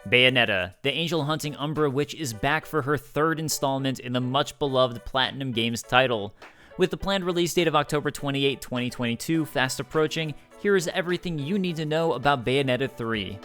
Bayonetta, the angel-hunting Umbra witch, is back for her third installment in the much-beloved PlatinumGames title. With the planned release date of October 28, 2022 fast approaching, here is everything you need to know about Bayonetta 3.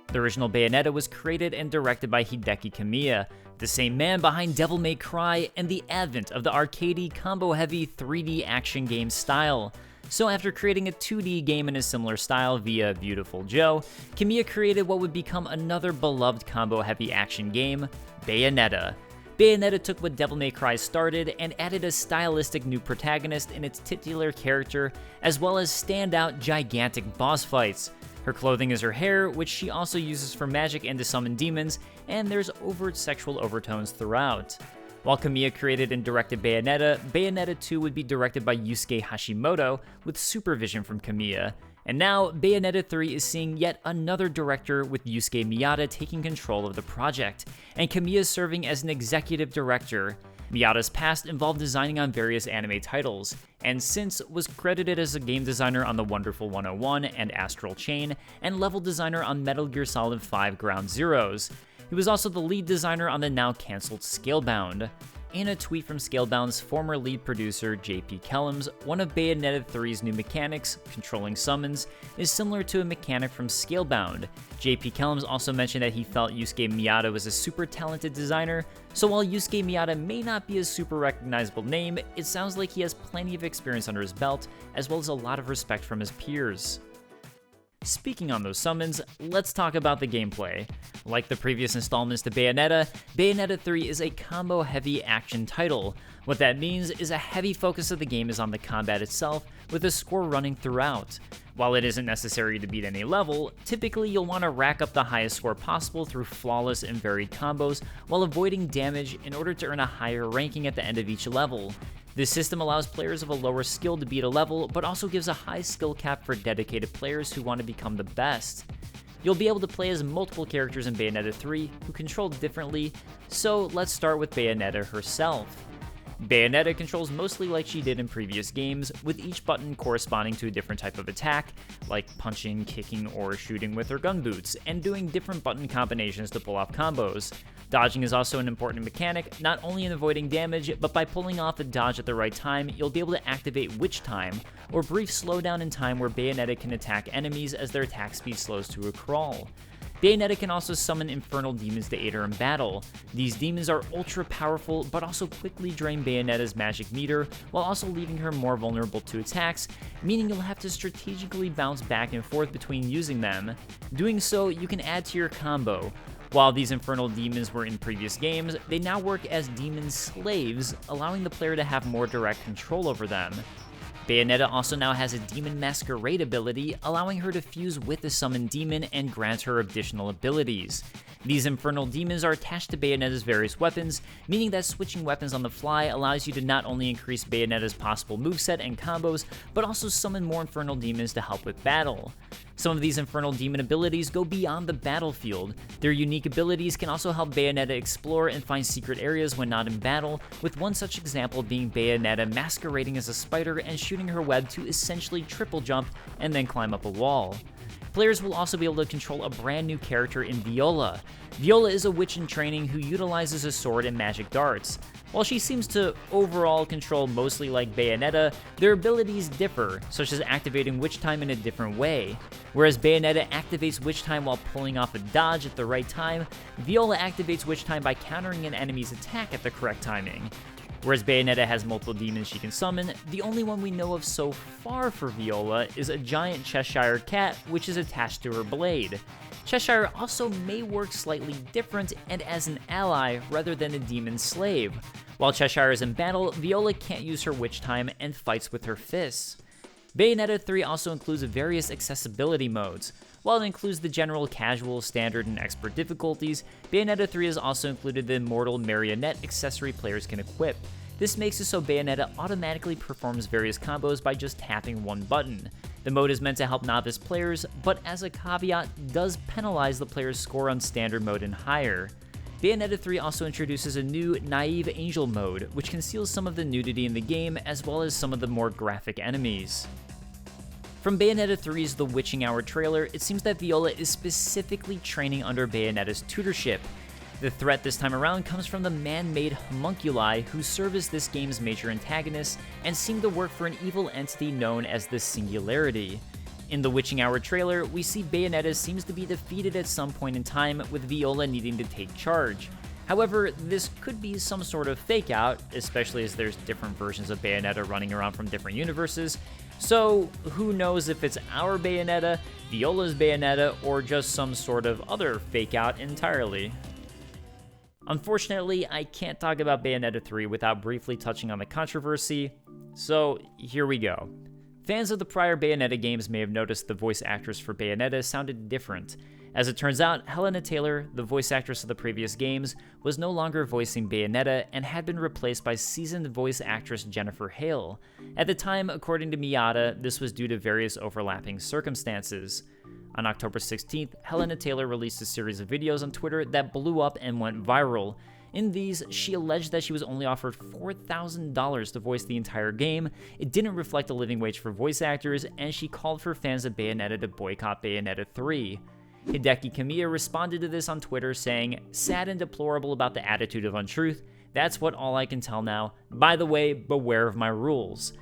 The original Bayonetta was created and directed by Hideki Kamiya, the same man behind Devil May Cry and the advent of the arcadey, combo-heavy 3D action game style. So after creating a 2D game in a similar style via Viewtiful Joe, Kamiya created what would become another beloved combo-heavy action game, Bayonetta. Bayonetta took what Devil May Cry started and added a stylistic new protagonist in its titular character, as well as standout, gigantic boss fights. Her clothing is her hair, which she also uses for magic and to summon demons, and there's overt sexual overtones throughout. While Kamiya created and directed Bayonetta, Bayonetta 2 would be directed by Yusuke Hashimoto with supervision from Kamiya. And now, Bayonetta 3 is seeing yet another director with Yusuke Miyata taking control of the project, and Kamiya serving as an executive director. Miyata's past involved designing on various anime titles, and since was credited as a game designer on The Wonderful 101 and Astral Chain, and level designer on Metal Gear Solid 5 Ground Zeroes. He was also the lead designer on the now-cancelled Scalebound. In a tweet from Scalebound's former lead producer, JP Kellums, one of Bayonetta 3's new mechanics, controlling summons, is similar to a mechanic from Scalebound. JP Kellums also mentioned that he felt Yusuke Miyata was a super talented designer, so while Yusuke Miyata may not be a super recognizable name, it sounds like he has plenty of experience under his belt, as well as a lot of respect from his peers. Speaking on those summons, let's talk about the gameplay. Like the previous installments to Bayonetta, Bayonetta 3 is a combo-heavy action title. What that means is a heavy focus of the game is on the combat itself, with a score running throughout. While it isn't necessary to beat any level, typically you'll want to rack up the highest score possible through flawless and varied combos while avoiding damage in order to earn a higher ranking at the end of each level. This system allows players of a lower skill to beat a level, but also gives a high skill cap for dedicated players who want to become the best. You'll be able to play as multiple characters in Bayonetta 3 who control differently, so let's start with Bayonetta herself. Bayonetta controls mostly like she did in previous games, with each button corresponding to a different type of attack, like punching, kicking, or shooting with her gun boots, and doing different button combinations to pull off combos. Dodging is also an important mechanic, not only in avoiding damage, but by pulling off a dodge at the right time, you'll be able to activate Witch Time, or brief slowdown in time where Bayonetta can attack enemies as their attack speed slows to a crawl. Bayonetta can also summon infernal demons to aid her in battle. These demons are ultra powerful, but also quickly drain Bayonetta's magic meter, while also leaving her more vulnerable to attacks, meaning you'll have to strategically bounce back and forth between using them. Doing so, you can add to your combo. While these infernal demons were in previous games, they now work as demon slaves, allowing the player to have more direct control over them. Bayonetta also now has a Demon Masquerade ability, allowing her to fuse with the summoned demon and grant her additional abilities. These infernal demons are attached to Bayonetta's various weapons, meaning that switching weapons on the fly allows you to not only increase Bayonetta's possible moveset and combos, but also summon more infernal demons to help with battle. Some of these infernal demon abilities go beyond the battlefield. Their unique abilities can also help Bayonetta explore and find secret areas when not in battle, with one such example being Bayonetta masquerading as a spider and shooting her web to essentially triple jump and then climb up a wall. Players will also be able to control a brand new character in Viola. Viola is a witch in training who utilizes a sword and magic darts. While she seems to overall control mostly like Bayonetta, their abilities differ, such as activating Witch Time in a different way. Whereas Bayonetta activates Witch Time while pulling off a dodge at the right time, Viola activates Witch Time by countering an enemy's attack at the correct timing. Whereas Bayonetta has multiple demons she can summon, the only one we know of so far for Viola is a giant Cheshire cat, which is attached to her blade. Cheshire also may work slightly different and as an ally rather than a demon slave. While Cheshire is in battle, Viola can't use her Witch Time and fights with her fists. Bayonetta 3 also includes various accessibility modes. While it includes the general casual, standard, and expert difficulties, Bayonetta 3 has also included the Immortal Marionette accessory players can equip. This makes it so Bayonetta automatically performs various combos by just tapping one button. The mode is meant to help novice players, but as a caveat, does penalize the player's score on standard mode and higher. Bayonetta 3 also introduces a new Naive Angel mode, which conceals some of the nudity in the game as well as some of the more graphic enemies. From Bayonetta 3's The Witching Hour trailer, it seems that Viola is specifically training under Bayonetta's tutorship. The threat this time around comes from the man-made homunculi who serve as this game's major antagonists and seem to work for an evil entity known as the Singularity. In the Witching Hour trailer, we see Bayonetta seems to be defeated at some point in time, with Viola needing to take charge. However, this could be some sort of fake out, especially as there's different versions of Bayonetta running around from different universes, so who knows if it's our Bayonetta, Viola's Bayonetta, or just some sort of other fake out entirely. Unfortunately, I can't talk about Bayonetta 3 without briefly touching on the controversy, so here we go. Fans of the prior Bayonetta games may have noticed the voice actress for Bayonetta sounded different. As it turns out, Helena Taylor, the voice actress of the previous games, was no longer voicing Bayonetta and had been replaced by seasoned voice actress Jennifer Hale. At the time, according to Miyata, this was due to various overlapping circumstances. On October 16th, Helena Taylor released a series of videos on Twitter that blew up and went viral. In these, she alleged that she was only offered $4,000 to voice the entire game, it didn't reflect a living wage for voice actors, and she called for fans of Bayonetta to boycott Bayonetta 3. Hideki Kamiya responded to this on Twitter saying, "Sad and deplorable about the attitude of untruth. That's all I can tell now. By the way, beware of my rules."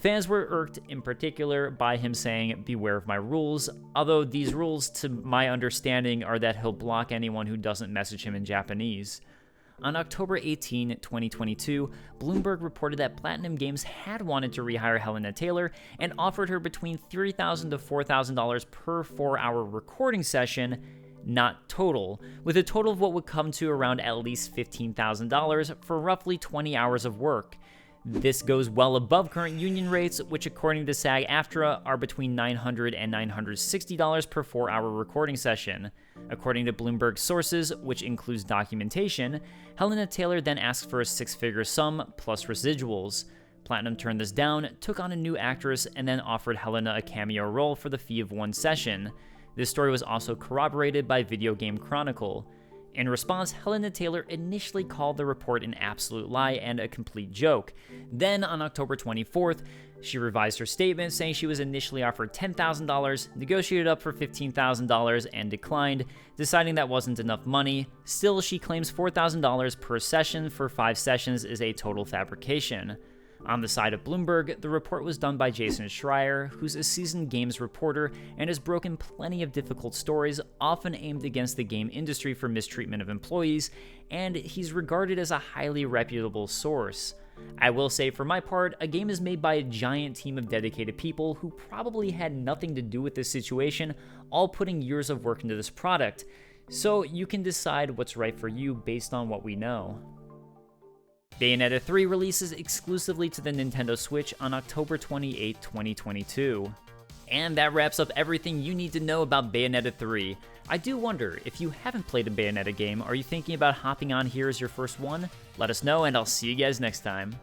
Fans were irked in particular by him saying, "Beware of my rules," although these rules, to my understanding, are that he'll block anyone who doesn't message him in Japanese. On October 18, 2022, Bloomberg reported that PlatinumGames had wanted to rehire Helena Taylor and offered her between $3,000 to $4,000 per 4-hour recording session, not total, with a total of what would come to around at least $15,000 for roughly 20 hours of work. This goes well above current union rates, which according to SAG-AFTRA are between $900 and $960 per 4-hour recording session. According to Bloomberg sources, which includes documentation, Helena Taylor then asked for a 6-figure sum plus residuals. Platinum turned this down, took on a new actress, and then offered Helena a cameo role for the fee of 1 session. This story was also corroborated by Video Game Chronicle. In response, Helena Taylor initially called the report an absolute lie and a complete joke. Then, on October 24th, she revised her statement, saying she was initially offered $10,000, negotiated up for $15,000, and declined, deciding that wasn't enough money. Still, she claims $4,000 per session for 5 sessions is a total fabrication. On the side of Bloomberg, the report was done by Jason Schreier, who's a seasoned games reporter and has broken plenty of difficult stories, often aimed against the game industry for mistreatment of employees, and he's regarded as a highly reputable source. I will say, for my part, a game is made by a giant team of dedicated people who probably had nothing to do with this situation, all putting years of work into this product, so you can decide what's right for you based on what we know. Bayonetta 3 releases exclusively to the Nintendo Switch on October 28, 2022. And that wraps up everything you need to know about Bayonetta 3. I do wonder, if you haven't played a Bayonetta game, are you thinking about hopping on here as your first one? Let us know, and I'll see you guys next time.